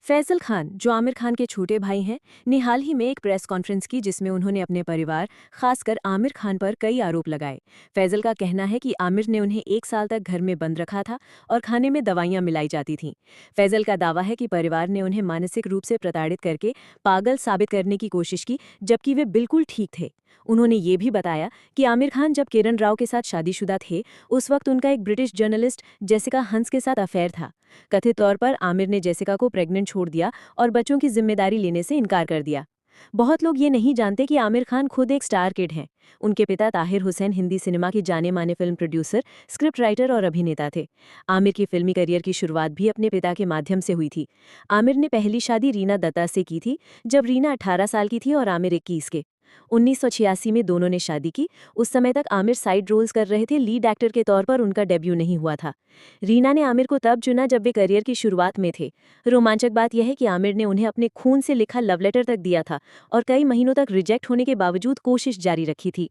फैजल खान, जो आमिर खान के छोटे भाई हैं, ने हाल ही में एक प्रेस कॉन्फ्रेंस की जिसमें उन्होंने अपने परिवार, खासकर आमिर खान पर कई आरोप लगाए। फैजल का कहना है कि आमिर ने उन्हें 1 साल तक घर में बंद रखा था और खाने में दवाइयां मिलाई जाती थीं। फैजल का दावा है कि परिवार ने उन्हें मानसिक रूप से प्रताड़ित करके पागल साबित करने की कोशिश की, जबकि वे बिल्कुल ठीक थे। उन्होंने ये भी बताया कि आमिर खान जब किरण राव के साथ शादीशुदा थे, उस वक्त उनका एक ब्रिटिश जर्नलिस्ट जेसिका हंस के साथ अफेयर था। कथित तौर पर आमिर ने जेसिका को प्रेग्नेंट छोड़ दिया और बच्चों की जिम्मेदारी लेने से इनकार कर दिया। बहुत लोग ये नहीं जानते कि आमिर खान खुद एक स्टार किड हैं। उनके पिता ताहिर हुसैन हिंदी सिनेमा के जाने माने फिल्म प्रोड्यूसर, स्क्रिप्ट राइटर और अभिनेता थे। आमिर की फिल्मी करियर की शुरुआत भी अपने पिता के माध्यम से हुई थी। आमिर ने पहली शादी रीना दत्ता से की थी, जब रीना 18 साल की थी और आमिर 21 के। 1986 में दोनों ने शादी की। उस समय तक आमिर साइड रोल्स कर रहे थे, लीड एक्टर के तौर पर उनका डेब्यू नहीं हुआ था। रीना ने आमिर को तब चुना जब वे करियर की शुरुआत में थे। रोमांचक बात यह है कि आमिर ने उन्हें अपने खून से लिखा लव लेटर तक दिया था और कई महीनों तक रिजेक्ट होने के बावजूद कोशिश जारी रखी थी।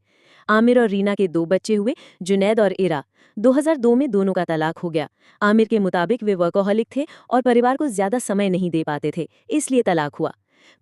आमिर और रीना के 2 बच्चे हुए, जुनैद और इरा। 2002 में दोनों का तलाक हो गया। आमिर के मुताबिक वे वर्कोहलिक थे और परिवार को ज्यादा समय नहीं दे पाते थे, इसलिए तलाक हुआ।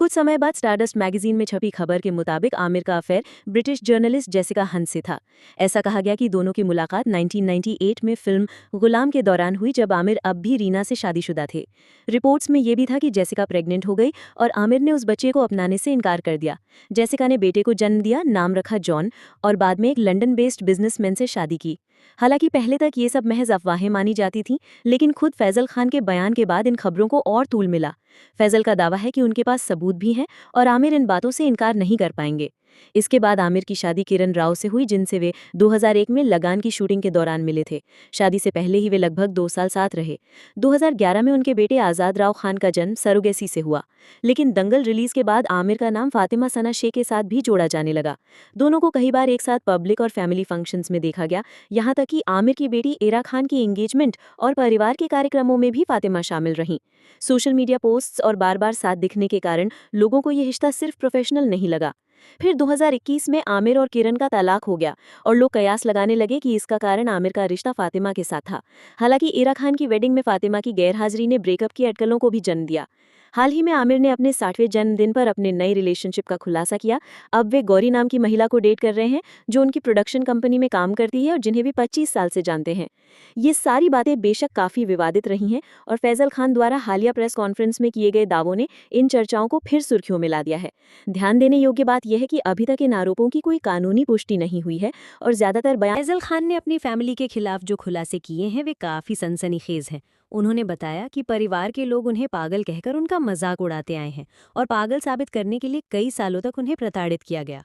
कुछ समय बाद स्टारडस्ट मैगजीन में छपी खबर के मुताबिक आमिर का अफेयर ब्रिटिश जर्नलिस्ट जेसिका हंस से था। ऐसा कहा गया कि दोनों की मुलाकात 1998 में फिल्म गुलाम के दौरान हुई, जब आमिर अब भी रीना से शादीशुदा थे। रिपोर्ट्स में यह भी था कि जेसिका प्रेग्नेंट हो गई और आमिर ने उस बच्चे को अपनाने से इनकार कर दिया। जेसिका ने बेटे को जन्म दिया, नाम रखा जॉन, और बाद में एक लंदन बेस्ड बिजनेसमैन से शादी की। हालांकि पहले तक ये सब महज अफवाहें मानी जाती थीं, लेकिन खुद फैजल खान के बयान के बाद इन खबरों को और तूल मिला। फैजल का दावा है कि उनके पास सबूत भी हैं और आमिर इन बातों से इनकार नहीं कर पाएंगे। इसके बाद आमिर की शादी किरण राव से हुई, जिनसे वे 2001 में लगान की शूटिंग के दौरान मिले थे। शादी से पहले ही वे लगभग 2 साल साथ रहे। 2011 में उनके बेटे आज़ाद राव खान का जन्म सरोगेसी से हुआ। लेकिन दंगल रिलीज के बाद आमिर का नाम फातिमा सना शेख के साथ भी जोड़ा जाने लगा। दोनों को कई बार एक साथ पब्लिक और फैमिली फंक्शंस में देखा गया। यहाँ तक कि आमिर की बेटी इरा खान की एंगेजमेंट और परिवार के कार्यक्रमों में भी फातिमा शामिल रहीं। सोशल मीडिया पोस्ट्स और बार बार साथ दिखने के कारण लोगों को ये रिश्ता सिर्फ प्रोफेशनल नहीं लगा। फिर 2021 में आमिर और किरण का तलाक हो गया और लोग कयास लगाने लगे कि इसका कारण आमिर का रिश्ता फातिमा के साथ था। हालांकि इरा खान की वेडिंग में फातिमा की गैरहाजिरी ने ब्रेकअप की अटकलों को भी जन्म दिया। हाल ही में आमिर ने अपने 60वें जन्मदिन पर अपने नई रिलेशनशिप का खुलासा किया। अब वे गौरी नाम की महिला को डेट कर रहे हैं, जो उनकी प्रोडक्शन कंपनी में काम करती है और जिन्हें भी 25 साल से जानते हैं। ये सारी बातें बेशक काफ़ी विवादित रही हैं और फैजल खान द्वारा हालिया प्रेस कॉन्फ्रेंस में किए गए दावों ने इन चर्चाओं को फिर सुर्खियों में ला दिया है। ध्यान देने योग्य बात यह है कि अभी तक इन आरोपों की कोई कानूनी पुष्टि नहीं हुई है और ज्यादातर बयान फैजल खान ने अपनी फैमिली के खिलाफ जो खुलासे किए हैं वे काफ़ी सनसनीखेज हैं। उन्होंने बताया कि परिवार के लोग उन्हें पागल कहकर उनका मजाक उड़ाते आए हैं और पागल साबित करने के लिए कई सालों तक उन्हें प्रताड़ित किया गया।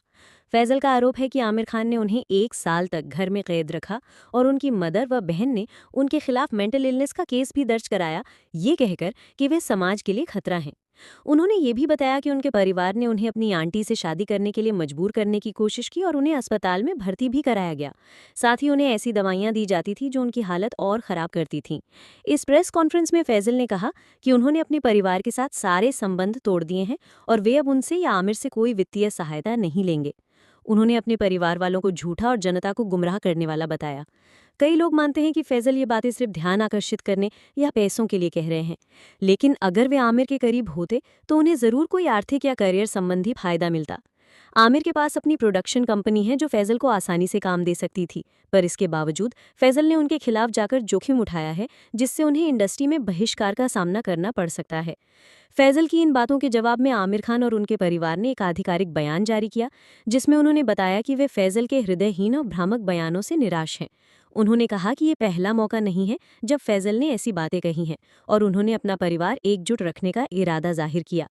फैजल का आरोप है कि आमिर खान ने उन्हें 1 साल तक घर में कैद रखा और उनकी मदर व बहन ने उनके खिलाफ मेंटल इलनेस का केस भी दर्ज कराया, ये कहकर कि वे समाज के लिए खतरा हैं। उन्होंने ये भी बताया कि उनके परिवार ने उन्हें अपनी आंटी से शादी करने के लिए मजबूर करने की कोशिश की और उन्हें अस्पताल में भर्ती भी कराया गया। साथ ही उन्हें ऐसी दवाइयां दी जाती थी जो उनकी हालत और ख़राब करती थीं। इस प्रेस कॉन्फ्रेंस में फैजल ने कहा कि उन्होंने अपने परिवार के साथ सारे संबंध तोड़ दिए हैं और वे अब उनसे या आमिर से कोई वित्तीय सहायता नहीं लेंगे। उन्होंने अपने परिवार वालों को झूठा और जनता को गुमराह करने वाला बताया। कई लोग मानते हैं कि फैजल ये बातें सिर्फ ध्यान आकर्षित करने या पैसों के लिए कह रहे हैं, लेकिन अगर वे आमिर के करीब होते तो उन्हें ज़रूर कोई आर्थिक या करियर संबंधी फायदा मिलता। आमिर के पास अपनी प्रोडक्शन कंपनी है जो फैजल को आसानी से काम दे सकती थी, पर इसके बावजूद फैजल ने उनके खिलाफ जाकर जोखिम उठाया है, जिससे उन्हें इंडस्ट्री में बहिष्कार का सामना करना पड़ सकता है। फैजल की इन बातों के जवाब में आमिर खान और उनके परिवार ने एक आधिकारिक बयान जारी किया, जिसमें उन्होंने बताया कि वे फैजल के हृदयहीन और भ्रामक बयानों से निराश हैं। उन्होंने कहा कि ये पहला मौका नहीं है जब फैजल ने ऐसी बातें कही हैं और उन्होंने अपना परिवार एकजुट रखने का इरादा जाहिर किया।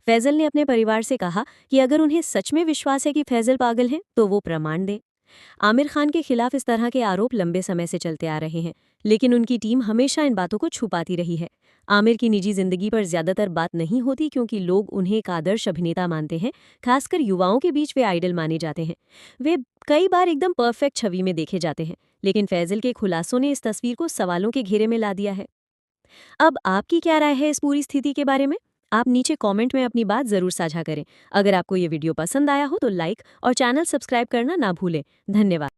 फैजल ने अपने परिवार से कहा कि अगर उन्हें सच में विश्वास है कि फैजल पागल हैं तो वो प्रमाण दें। आमिर खान के खिलाफ इस तरह के आरोप लंबे समय से चलते आ रहे हैं, लेकिन उनकी टीम हमेशा इन बातों को छुपाती रही है। आमिर की निजी जिंदगी पर ज्यादातर बात नहीं होती क्योंकि लोग उन्हें एक आदर्श अभिनेता मानते हैं, खासकर युवाओं के बीच वे आइडल माने जाते हैं। वे कई बार एकदम परफेक्ट छवि में देखे जाते हैं, लेकिन फैजल के खुलासों ने इस तस्वीर को सवालों के घेरे में ला दिया है। अब आपकी क्या राय है इस पूरी स्थिति के बारे में? आप नीचे कमेंट में अपनी बात जरूर साझा करें। अगर आपको ये वीडियो पसंद आया हो तो लाइक और चैनल सब्सक्राइब करना ना भूलें। धन्यवाद।